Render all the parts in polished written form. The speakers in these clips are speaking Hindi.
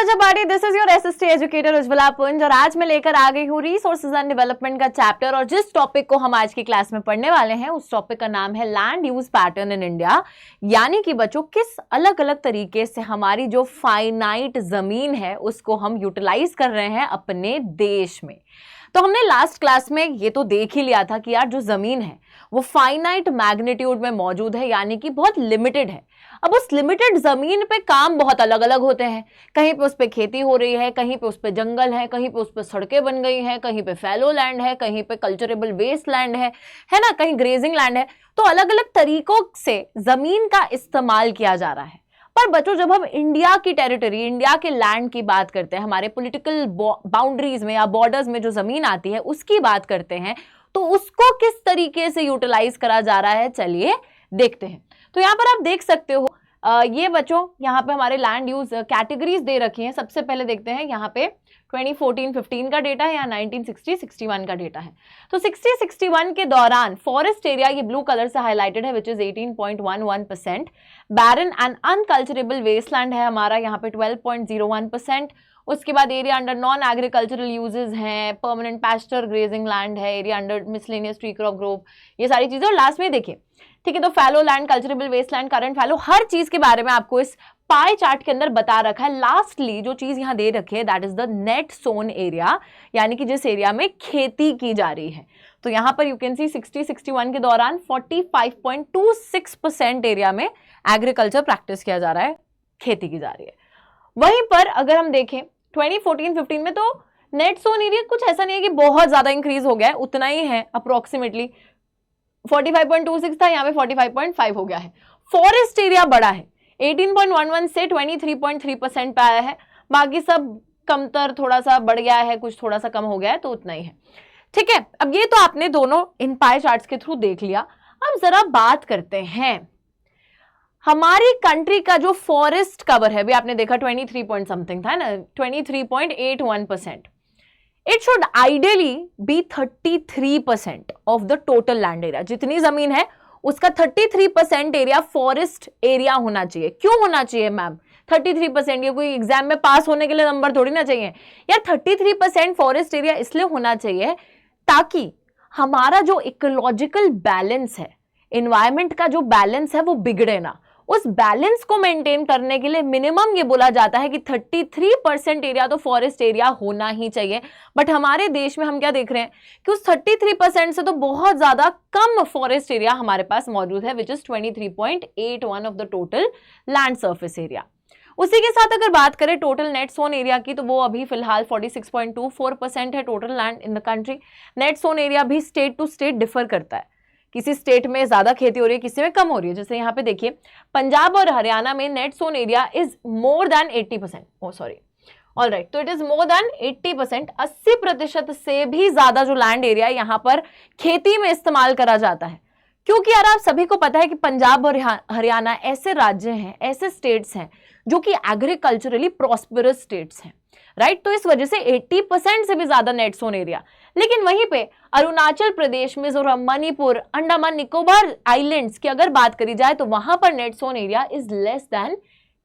Chapati, this is your SST educator Ujjwala पुंज और आज मैं लेकर आ गई हूँ रिसोर्सेज एंड डेवलपमेंट का चैप्टर। और जिस टॉपिक को हम आज की क्लास में पढ़ने वाले हैं उस टॉपिक का नाम है land use pattern in India, यानी कि बच्चों किस अलग अलग तरीके से हमारी जो फाइनाइट जमीन है उसको हम यूटिलाइज कर रहे हैं अपने देश में। तो हमने लास्ट क्लास में ये तो देख ही लिया था कि यार जो जमीन है वो फाइनाइट मैग्नीट्यूड में मौजूद है, यानी कि बहुत लिमिटेड है। अब उस लिमिटेड जमीन पे काम बहुत अलग अलग होते हैं। कहीं पे उस पे खेती हो रही है, कहीं पे उस पे जंगल है, कहीं पे उस पे सड़कें बन गई हैं, कहीं पे फैलो लैंड है, कहीं पे कल्चरेबल वेस्ट लैंड है ना, कहीं ग्रेजिंग लैंड है। तो अलग अलग तरीकों से जमीन का इस्तेमाल किया जा रहा है। पर बच्चों जब हम इंडिया की टेरिटरी, इंडिया के लैंड की बात करते हैं, हमारे पॉलिटिकल बाउंड्रीज में या बॉर्डर्स में जो जमीन आती है उसकी बात करते हैं, तो उसको किस तरीके से यूटिलाइज करा जा रहा है चलिए देखते हैं। तो यहाँ पर आप देख सकते हो ये बच्चों यहाँ पे हमारे लैंड यूज कैटेगरीज दे रखी हैं। सबसे पहले देखते हैं यहाँ पे 2014-15 का डेटा है या 1960-61 का डेटा है। तो 60-61 के दौरान फॉरेस्ट एरिया ये ब्लू कलर से हाईलाइटेड है which is 18.11%। Barren and unculturable wasteland है हमारा यहाँ पे 12.01%। उसके बाद area under non agricultural uses हैं, परमानेंट पैस्चर ग्रेजिंग लैंड है, area under miscellaneous tree crop grove, ये सारी चीजें। और लास्ट में देखिए, ठीक है, तो fallow land, culturable wasteland, current fallow, हर चीज के बारे में आपको इस पाई चार्ट के अंदर बता रखा है। लास्टली जो चीज यहां दे रखी है that is the net sown area, यानी कि जिस एरिया में खेती की जा रही है। तो यहां पर यू कैन सी 60-61 के दौरान 45.26% एरिया में एग्रीकल्चर प्रैक्टिस किया जा रहा है, खेती की जा रही है। वहीं पर अगर हम देखें 2014-15 में, तो नेट सोन एरिया कुछ ऐसा नहीं है कि बहुत ज्यादा इंक्रीज हो गया है, उतना ही है अप्रोक्सीमेटली। 45.26 था, यहाँ पे 45.5 हो गया है। फॉरेस्ट एरिया बड़ा है, 18.11 से 23.3% पे आया है। बाकी सब कमतर थोड़ा सा बढ़ गया है, कुछ थोड़ा सा कम हो गया है, तो उतना ही है। ठीक है, अब ये तो आपने दोनों इन पाई चार्ट्स के थ्रू देख लिया। अब जरा बात करते हैं हमारी कंट्री का जो फॉरेस्ट कवर है, भी आपने देखा 23 पॉइंट समथिंग था ना, 23.81%। It should ideally be 33% of the total land area. जितनी जमीन है उसका 33% एरिया फॉरेस्ट एरिया होना चाहिए। क्यों होना चाहिए मैम 33%? ये कोई एग्जाम में पास होने के लिए नंबर थोड़ी ना चाहिए यार। 33% फॉरेस्ट एरिया इसलिए होना चाहिए ताकि हमारा जो इकोलॉजिकल बैलेंस है, एनवायरमेंट का जो बैलेंस है वो बिगड़े ना। उस बैलेंस को मेंटेन करने के लिए मिनिमम ये बोला जाता है कि 33% एरिया तो फॉरेस्ट एरिया होना ही चाहिए। बट हमारे देश में हम क्या देख रहे हैं कि उस 33% से तो बहुत ज्यादा कम फॉरेस्ट एरिया हमारे पास मौजूद है which is 23.81 of the total land surface area. उसी के साथ अगर बात करें टोटल नेट सोन एरिया की, तो वो अभी फिलहाल 46.24% है total land in the country. Net sown area भी स्टेट टू स्टेट डिफर करता है, किसी स्टेट में ज्यादा खेती हो रही है, किसी में कम हो रही है। जैसे यहाँ पे देखिए पंजाब और हरियाणा में net sown area is more than 80%। Oh sorry, alright, तो इट इज मोर देन 80%। 80% से भी ज्यादा जो लैंड एरिया यहाँ पर खेती में इस्तेमाल करा जाता है। क्योंकि यार आप सभी को पता है कि पंजाब और हरियाणा ऐसे राज्य हैं, ऐसे स्टेट्स हैं जो कि एग्रीकल्चरली प्रॉस्पेरस स्टेट्स हैं, राइट। तो इस वजह से 80% से भी ज्यादा नेट सोन एरिया। लेकिन वहीं पे अरुणाचल प्रदेश, मिजोरम, मणिपुर, अंडमान निकोबार आइलैंड्स की अगर बात करी जाए तो वहां पर net sown area is less than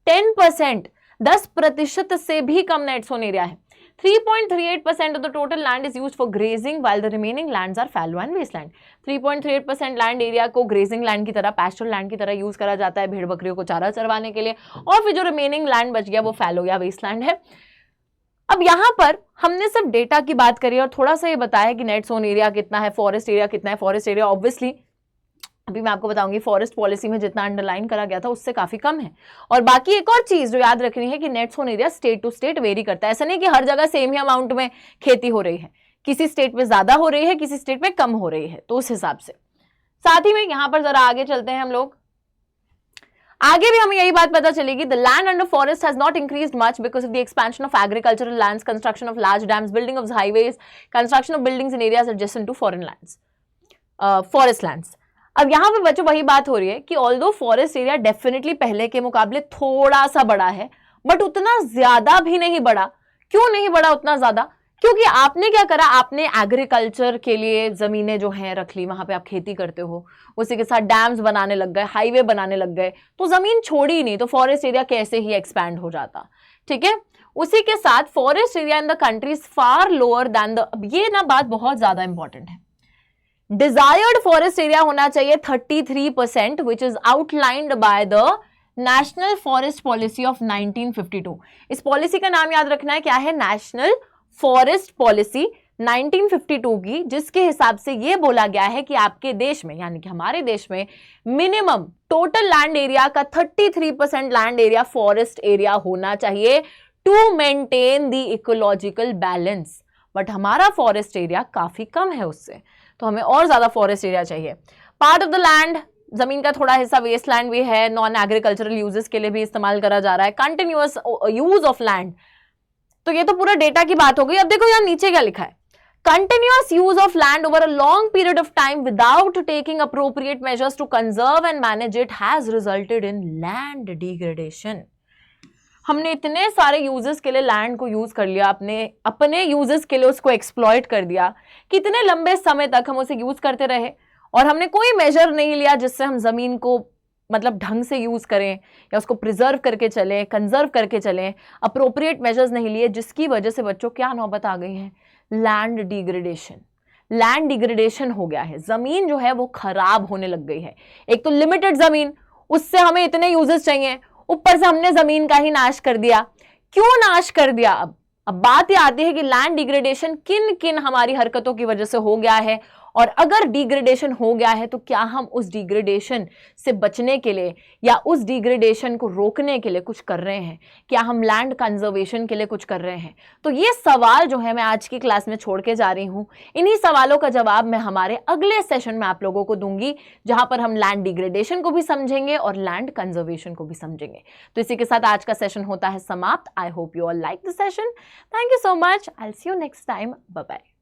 10%। 10% से भी कम नेट सोन एरिया है। 3.38% of the total land is used for grazing while the remaining lands are fallow and wasteland। 3.38% land area को ग्रेजिंग लैंड की तरह, पैस्चर लैंड की तरह यूज करा जाता है भेड़ बकरियों को चारा चरवाने के लिए, और फिर जो रिमेनिंग लैंड बच गया वो फैलो या वेस्टलैंड है। अब यहां पर हमने सिर्फ डेटा की बात करी और थोड़ा सा ये बताया कि नेट सोन एरिया कितना है, फॉरेस्ट एरिया कितना है। फॉरेस्ट एरिया ऑब्वियसली अभी मैं आपको बताऊंगी फॉरेस्ट पॉलिसी में जितना अंडरलाइन करा गया था उससे काफी कम है। और बाकी एक और चीज जो याद रखनी है कि net sown area state to state vary करता है। ऐसा नहीं कि हर जगह सेम ही अमाउंट में खेती हो रही है, किसी स्टेट में ज्यादा हो रही है, किसी स्टेट में कम हो रही है, तो उस हिसाब से। साथ ही में यहां पर जरा आगे चलते हैं हम लोग, आगे भी हमें यही बात पता चलेगी। The land under forest has not increased much because of the expansion of agricultural lands, construction of large dams, building of highways, construction of buildings in areas adjacent to forest lands, forest lands. अब यहां पे बच्चों वही बात हो रही है कि ऑल्दो फॉरेस्ट एरिया डेफिनेटली पहले के मुकाबले थोड़ा सा बड़ा है, बट उतना ज्यादा भी नहीं बड़ा। क्यों नहीं बड़ा उतना ज्यादा? क्योंकि आपने क्या करा, आपने एग्रीकल्चर के लिए जमीनें जो हैं रख ली, वहां पे आप खेती करते हो, उसी के साथ डैम्स बनाने लग गए, हाईवे बनाने लग गए, तो जमीन छोड़ी ही नहीं, तो फॉरेस्ट एरिया कैसे ही एक्सपैंड हो जाता। ठीक है, उसी के साथ forest area in the country is far lower than the, ये ना बात बहुत ज्यादा इंपॉर्टेंट है, डिजायर्ड फॉरेस्ट एरिया होना चाहिए 33%, which is outlined by the national forest policy of 1952। इस पॉलिसी का नाम याद रखना है, क्या है, नेशनल फॉरेस्ट पॉलिसी 1952 की, जिसके हिसाब से ये बोला गया है कि आपके देश में, यानी कि हमारे देश में, मिनिमम टोटल लैंड एरिया का 33% लैंड एरिया फॉरेस्ट एरिया होना चाहिए to maintain the ecological balance. But हमारा फॉरेस्ट एरिया काफी कम है उससे, तो हमें और ज्यादा फॉरेस्ट एरिया चाहिए। पार्ट ऑफ द लैंड, जमीन का थोड़ा हिस्सा वेस्ट लैंड भी है, नॉन एग्रीकल्चरल यूजेस के लिए भी इस्तेमाल करा जा रहा है, कंटिन्यूअस यूज ऑफ लैंड। तो ये तो पूरा डेटा की बात हो गई। अब देखो यहाँ नीचे क्या लिखा है, continuous use of land over a long period of time without taking appropriate measures to conserve and manage it has resulted in land degradation। हमने इतने सारे यूजेस के लिए लैंड को यूज कर लिया, अपने यूजेस के लिए उसको एक्सप्लॉइट कर दिया, कितने लंबे समय तक हम उसे यूज करते रहे और हमने कोई मेजर नहीं लिया जिससे हम जमीन को मतलब ढंग से यूज करें या उसको प्रिजर्व करके चलें, कंजर्व करके चलें, अप्रोप्रिएट मेजर्स नहीं लिए, जिसकी वजह से बच्चों क्या नौबत आ गई है, लैंड डिग्रेडेशन। लैंड डिग्रेडेशन हो गया है, जमीन जो है वो खराब होने लग गई है। एक तो लिमिटेड जमीन, उससे हमें इतने यूजेस चाहिए, ऊपर से हमने जमीन का ही नाश कर दिया। क्यों नाश कर दिया? अब बात ये आती है कि लैंड डिग्रेडेशन किन किन हमारी हरकतों की वजह से हो गया है, और अगर डिग्रेडेशन हो गया है तो क्या हम उस डिग्रेडेशन से बचने के लिए या उस डिग्रेडेशन को रोकने के लिए कुछ कर रहे हैं? क्या हम लैंड कंजर्वेशन के लिए कुछ कर रहे हैं? तो ये सवाल जो है मैं आज की क्लास में छोड़ के जा रही हूं। इन्हीं सवालों का जवाब मैं हमारे अगले सेशन में आप लोगों को दूंगी, जहां पर हम लैंड डिग्रेडेशन को भी समझेंगे और लैंड कंजर्वेशन को भी समझेंगे। तो इसी के साथ आज का सेशन होता है समाप्त। I hope you all like the session. Thank you so much. I will see you next time. Bye bye.